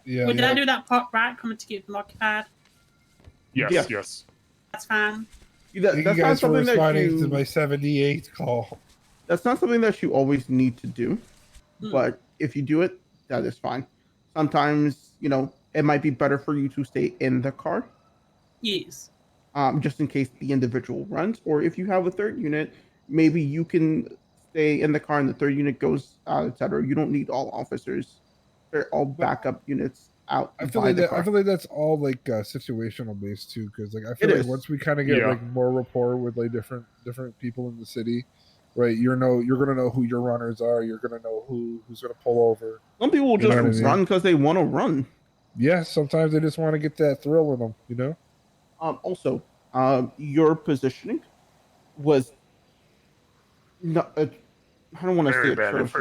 Yeah. Well, did I do that part right? Coming to keep them occupied? Yes. That's fine. That's you not guys were something that responding to you. my 78 call. That's not something that you always need to do, but if you do it, that is fine. Sometimes, it might be better for you to stay in the car. Yes. Just in case the individual runs, or if you have a third unit, maybe you can stay in the car and the third unit goes out, etc. You don't need all officers. They're all backup units out. I feel like that's all like situational based too, because like I feel It like is. once we kind of get like more rapport with like different people in the city, right? You're gonna know who your runners are. You're gonna know who's gonna pull over. Some people will You know just what I mean? run because they want to run. Yeah, sometimes they just want to get that thrill in them, Also, your positioning was not. I don't want to Very say bad at atrocious.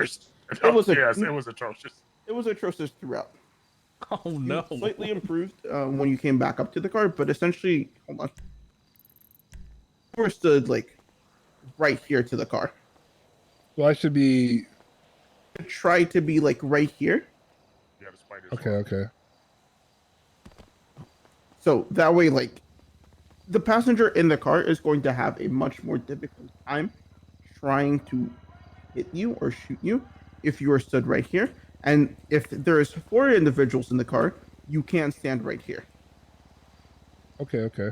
first. It was it was atrocious. It was atrocious throughout. Oh no! You slightly improved when you came back up to the car, but essentially, hold on. You were stood like right here to the car. So I should be. Try to be like right here. Okay. So that way, like, the passenger in the car is going to have a much more difficult time trying to hit you or shoot you if you are stood right here. And if there's 4 individuals in the car, you can stand right here. Okay.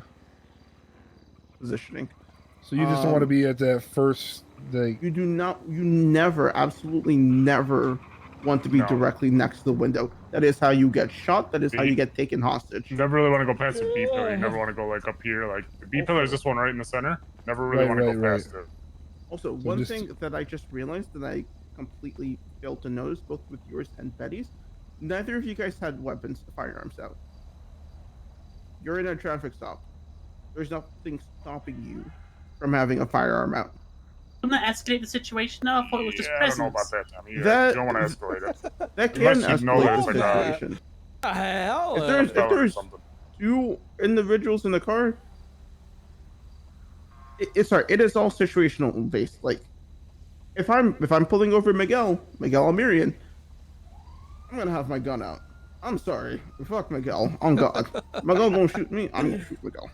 Positioning. So you just don't want to be at that first. Like you never, absolutely never want to be directly next to the window. That is how you get shot. That is how you get taken hostage. You never really want to go past the B pillar. You never want to go like up here. Like the B pillar is this one right in the center. Never really want to go past it. Also, one thing that I just realized that I completely failed to notice, both with yours and Betty's, neither of you guys had firearms out. You're in a traffic stop. There's nothing stopping you from having a firearm out. Wouldn't that escalate the situation though? I thought it was just I don't presence. know about that, Tommy. You That- don't want to escalate it. That can Unless you know escalate that it's the like a- situation. Hell, If there's 2 individuals in the car, it is all situational based. Like, if I'm pulling over Miguel Almirian, I'm gonna have my gun out. I'm sorry, fuck Miguel. On God, Miguel gonna shoot me. I'm gonna shoot Miguel.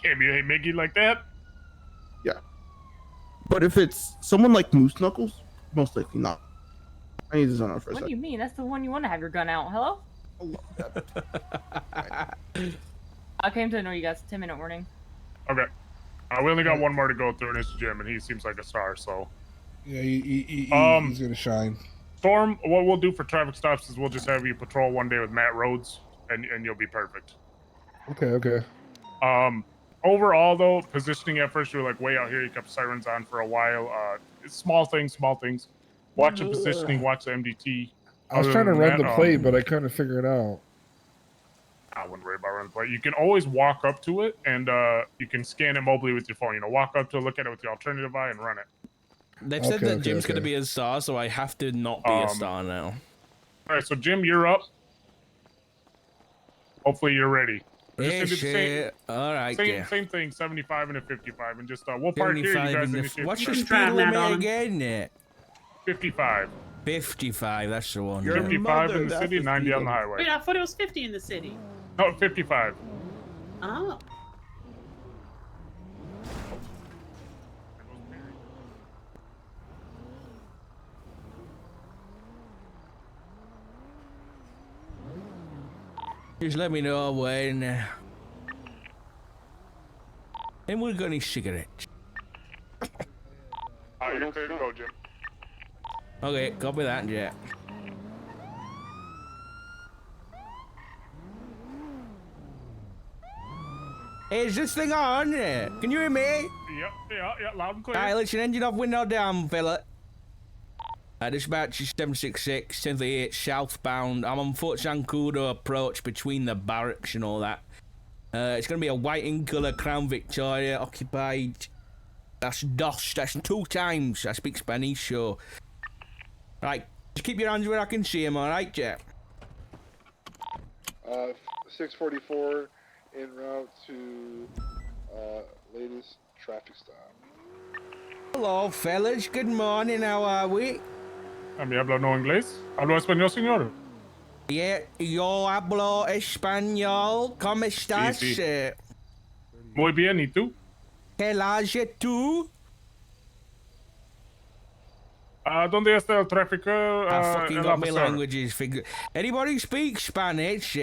Damn, you hate Mickey like that? Yeah. But if it's someone like Moose Knuckles, most likely not. I need to zone out for a What do second. you mean? That's the one you want to have your gun out. Hello? I came to know you guys. 10-minute warning. Okay. We only got one more to go through in this gym, and he seems like a star, so. Yeah, he's gonna shine. Storm, what we'll do for traffic stops is we'll just have you patrol one day with Matt Rhodes, and you'll be perfect. Okay. Overall, though, positioning at first, you were like way out here. You kept sirens on for a while. It's small things. Watch the positioning, watch the MDT. I was trying to run the plate, but I couldn't figure it out. I wouldn't worry about running the plate. You can always walk up to it, and you can scan it mobily with your phone. You know, walk up to it, look at it with the alternative eye, and run it. They've said that Jim's gonna be a star, so I have to not be a star now. All right, so Jim, you're up. Hopefully, you're ready. Yeah, shit. All right, Same thing, 75 and a 55, and just we'll park here. You guys initiate. What's your speed limit again? 55. 55, that's the one. 55 in the city, 90 on the highway. Wait, I thought it was 50 in the city. No, 55. Oh. Just let me know when. And we're gonna cigarettes. You're clear to go, Jim. Okay, copy that, Jack. Hey, is this thing on? Can you hear me? Yeah, loud and clear. Alright, listen, engine off, window down, fella. Dispatch is 766, 1038 southbound. I'm on Fort Zancudo approach between the barracks and all that. It's gonna be a white in colour Crown Victoria occupied. That's DOS, that's 2 times. I speak Spanish, so. Right, just keep your hands where I can see them, alright, Jack? 644 en route to latest traffic stop. Hello, fellas. Good morning. How are we? ¿Me habla no inglés? ¿Hablo español, señor? Yeah, yo hablo español. ¿Cómo estás? Sí. Muy bien, ¿y tú? ¿Qué haces tú? ¿Dónde está el tráfico? I fucking got my officer? languages figured. Anybody speak Spanish?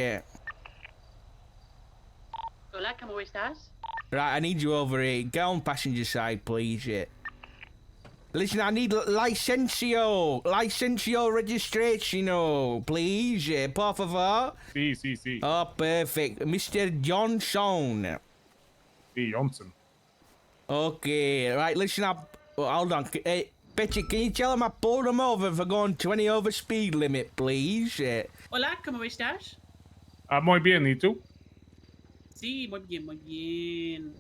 Hola, ¿cómo estás? Right, I need you over here. Go on passenger side, please. Listen, I need licencio registration, please. Por favor. Sí. Oh, perfect. Mr. Johnson. Sí, Johnson. Okay, right, listen up. Hold on. Hey, Betty, can you tell him I pulled him over for going 20 over speed limit, please? Hola, ¿cómo estás? Muy bien, ¿y tú? Sí, muy bien.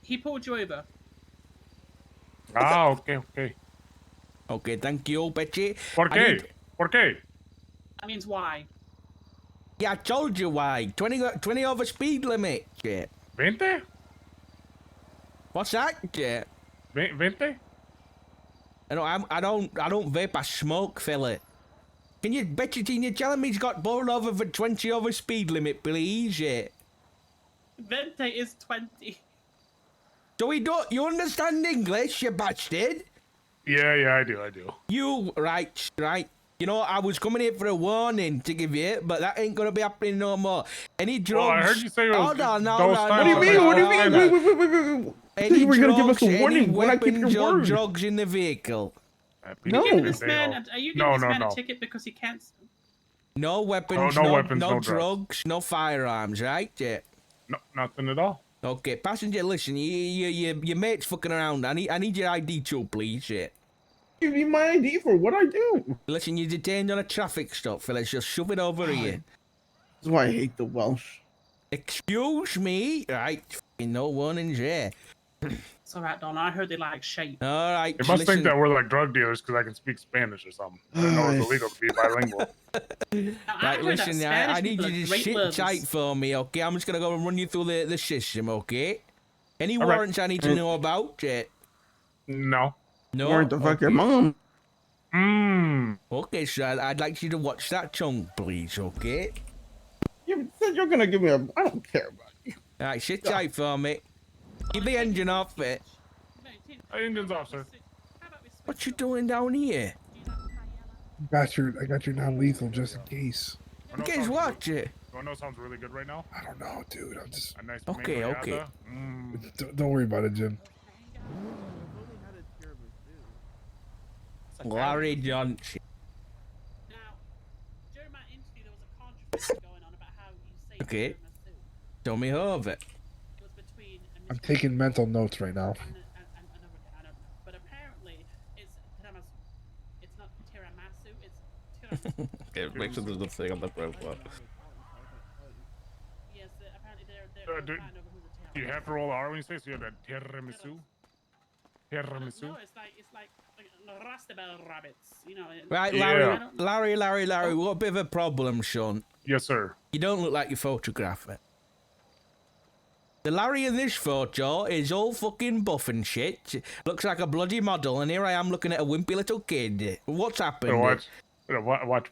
He pulled you over. Okay. Okay, thank you, Betty. ¿Por qué? That means why. Yeah, I told you why. 20 over speed limit. 20? What's that? 20? I don't vape, I smoke, fella. Can you tell him he's got pulled over for 20 over speed limit, please? 20 is 20. So you understand English, you bastard? Yeah, I do. You, right. You know, I was coming here for a warning to give you, but that ain't gonna be happening no more. Any drugs? Well, I heard you say it was Hold on. What do you mean? Any You were gonna give us a drugs, warning any when I keep weapons your or word. drugs in the vehicle? Are you giving this man a ticket because he can't? No weapons, no drugs, no firearms, right? No, nothing at all. Okay, passenger, listen, your mate's fucking around. I need your ID too, please. Give me my ID for what I do. Listen, you're detained on a traffic stop, fellas. Just shove it over here. That's why I hate the Welsh. Excuse me? Right, no warnings here. It's alright, Don. I heard they like shape. Alright, They must think that we're like drug dealers because I can speak Spanish or something. I know it's illegal to be bilingual. Right, listen, I need you to sit tight for me, okay? I'm just gonna go and run you through the system, okay? Any All right. warrants I need to know about? No. No? Warrant the fucking mom. Okay, so I'd like you to watch that tongue, please, okay? You you're gonna give me a. I don't care about you. All right, sit tight for me. Keep the engine off it. Engine's off, sir. What you doing down here? I got your non-lethal just in case. Guess what? You wanna know sounds really good right now? I don't know, dude. I'm just A nice Okay, mango okay. yada. don't worry about it, Jim. Larry Johnson. During my interview, there was a controversy going on about how you say Okay. Tell me of it. it was between I'm taking mental notes right now. but apparently it's tiramisu. It's not tiramisu, it's tiramisu. Okay, make sure there's nothing on the profile. Yes, apparently they're Do you have to roll the R when you say so? You have that tiramisu? Tiramisu? No, it's like Rastabel rabbits, you know. Right, Yeah. Larry, what a bit of a problem, son. Yes, sir. You don't look like your photographer. The Larry in this photo is all fucking buff and shit. Looks like a bloody model, and here I am looking at a wimpy little kid. What's happened? Watch your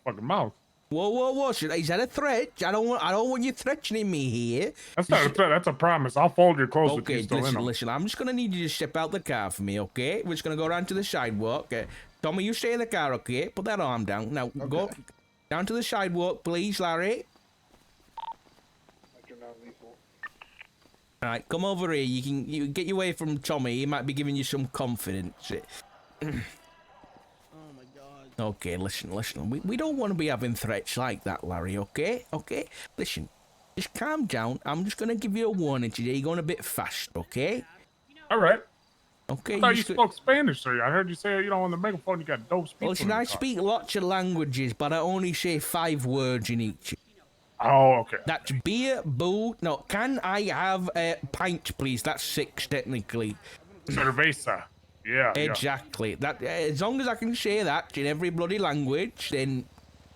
fucking mouth. Whoa! Is that a threat? I don't want you threatening me here. That's not a threat. That's a promise. I'll fold your clothes with you Okay, still in them. listen. I'm just gonna need you to step out the car for me, okay? We're just gonna go down to the sidewalk. Tommy, you stay in the car, okay? Put that arm down. Now go down to the sidewalk, please, Larry. You're non-lethal. All right, come over here. You can get you away from Tommy. He might be giving you some confidence. Okay, listen. We don't want to be having threats like that, Larry, okay? Okay? Listen, just calm down. I'm just going to give you a warning today. You're going a bit fast, okay? All right. Okay. I thought you spoke Spanish, sir. I heard you say, on the megaphone you got dope speech. Listen, I speak lots of languages, but I only say 5 words in each. Oh, okay. That's beer, boo. No, can I have a pint, please? That's 6, technically. Cerveza. Yeah. Exactly. That as long as I can say that in every bloody language, then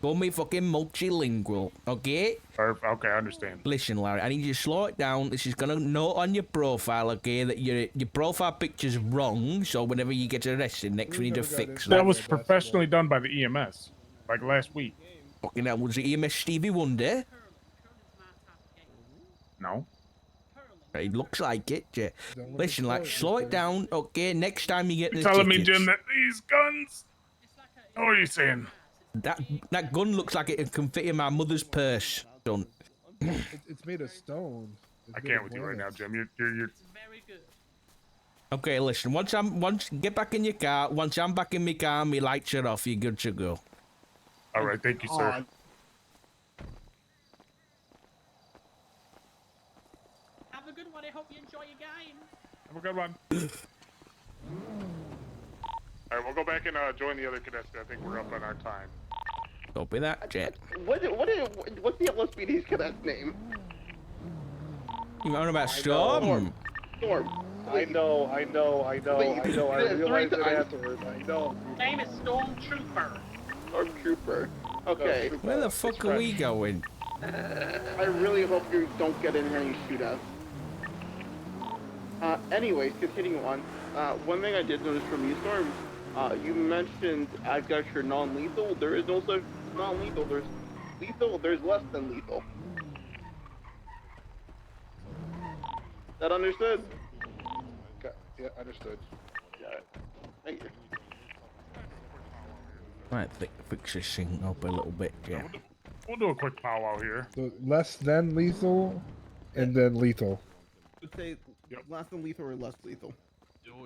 call me fucking multilingual, okay? Perfect. Okay, I understand. Listen, Larry, I need you to slow it down. This is gonna note on your profile, okay, that your profile picture's wrong. So whenever you get arrested next, we need to fix that. That was professionally done by the EMS, like last week. Fucking hell, was it EMS Stevie Wonder? No. It looks like it. Listen, like, slow it down, okay? Next time you get the You're telling me, tickets. Jim, that these guns? What are you saying? That gun looks like it can fit in my mother's purse, son. It's made of stone. I can't with you right now, Jim. You're. Okay, listen. Once get back in your car. Once I'm back in my car, and my lights are off. You're good to go. All right, thank you, sir. Have a good one. I hope you enjoy your game. Have a good one. All right, we'll go back and join the other cadets. I think we're up on our time. Copy that, Jet. What's the LSPD's cadet's name? You on about Storm? Storm. I know. I realized it afterwards. I know. Name is Stormtrooper. Stormtrooper. Okay. Where the fuck are we going? I really hope you don't get in here and you shoot us. Anyways, continuing on. One thing I did notice from you, Storm, you mentioned I've got your non-lethal. There is no such non-lethal. There's lethal. There's less than lethal. That understood? Okay. Yeah, understood. Got it. Thank you. Right, fix this thing up a little bit, yeah. We'll do a quick powwow here. So less than lethal, and then lethal. Would say less than lethal or less lethal.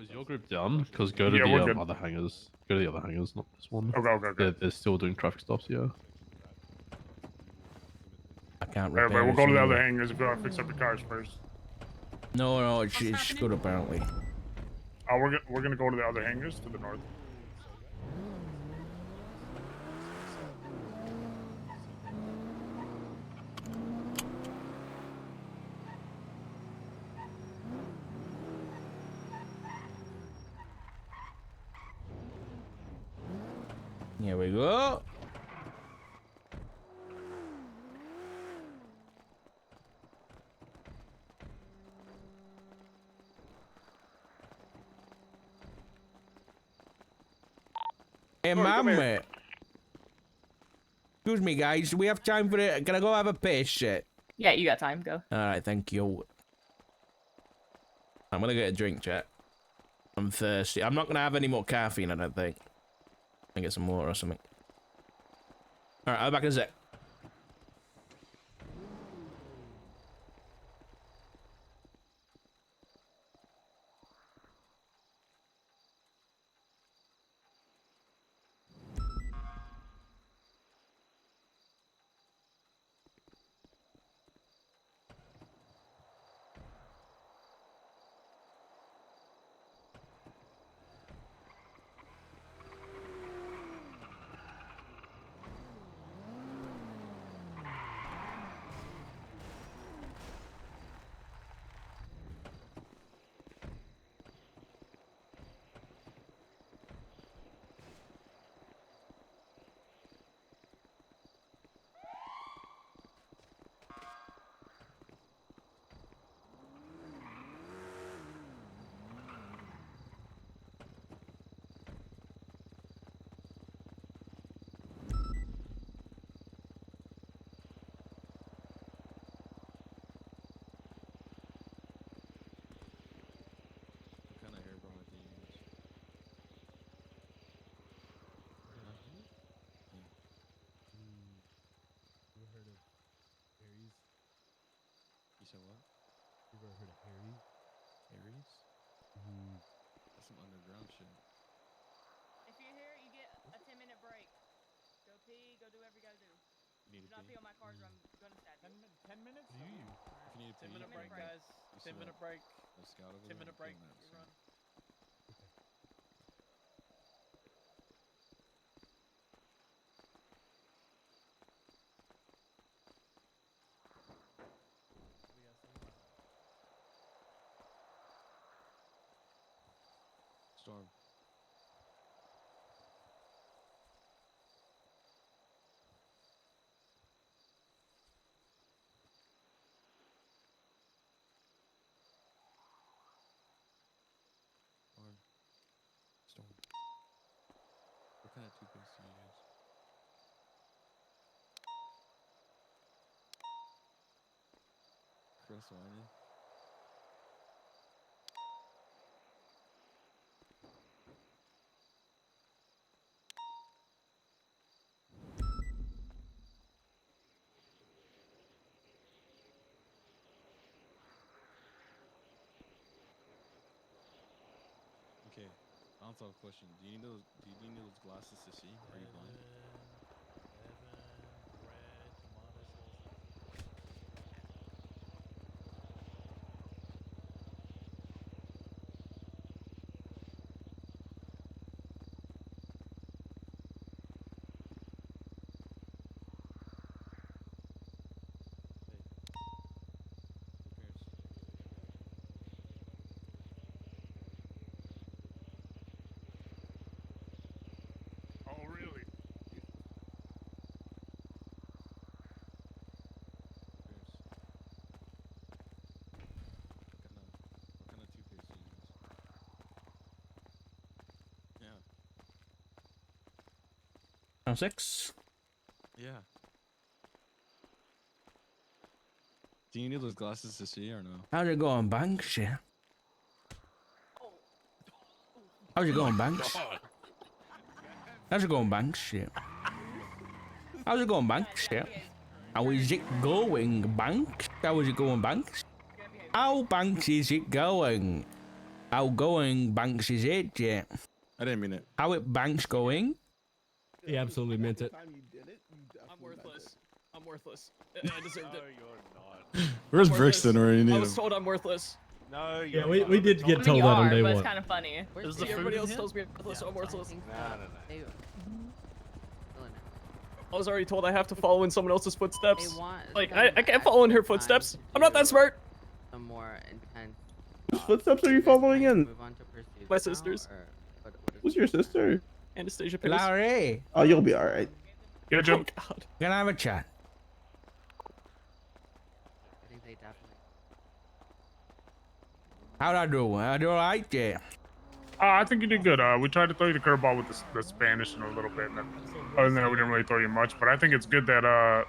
Is your group done? Because go to Yeah, we're the good. other hangars. Go to the other hangars, not this one. Okay. They're still doing traffic stops, yeah. I can't All repair right, we'll go to the it other anyway. hangars if you want to fix up the cars first. No, it's good apparently. We're gonna go to the other hangars to the north. Here we go. Hey, ma'am. Excuse me, guys. Do we have time for it? Can I go have a piss? Yeah, you got time. Go. All right, thank you. I'm gonna get a drink, chat. I'm thirsty. I'm not gonna have any more caffeine, I don't think. I get some water or something. All right, I'll be back in a sec. That's some underground shit. If you're here, you get a 10-minute break. Go pee, go do whatever you gotta do. You need Do not pee on my cars or I'm gonna stab you. 10 minutes? If you need to 10 minute pee, break, you guys. see 10 minute that- break. that scout over 10 there? minute Give break. him that You soon. run. Storm. Storm. What kind of toothpaste do you use? Chris Whiny? Okay, answer a question. Do you need those glasses to see? Are you blind? Oh, really? What kind of toothpaste do you use? Yeah. Round 6. Yeah. Do you need those glasses to see or no? How's it going, Banks? Yeah. How's it going, Banks? How's it going, Banks? Yeah. How's it going, Banks? Yeah. How is it going, Banks? How is it going, Banks? How Banks is it going? How going, Banks is it? Yeah. I didn't mean it. How it Banks going? He absolutely meant it. I'm worthless. I'm worthless. I deserved it. Where's I'm Brixton worthless. where you need I him? was told I'm worthless. No, Yeah, we did get told that on day but it's one. kind of funny. Is the Everybody food else in tells here? me I'm worthless, so I'm worthless. No. I was already told I have to follow in someone else's footsteps. want Like, some I can't follow in her extra time footsteps. to I'm not that do smart. Some more intense. Whose footsteps are you following in? Move on to pursuits My now, sister's. or what is Who's your sister? Anastasia Pierce. Larry. Oh, you'll be alright. Yeah, Jim. Oh, God. Can I have a chat? I think they definitely. How'd I do? I do alright, yeah. I think you did good. We tried to throw you the curveball with the Spanish in a little bit, and then, other than that, we didn't really throw you much. But I think it's good that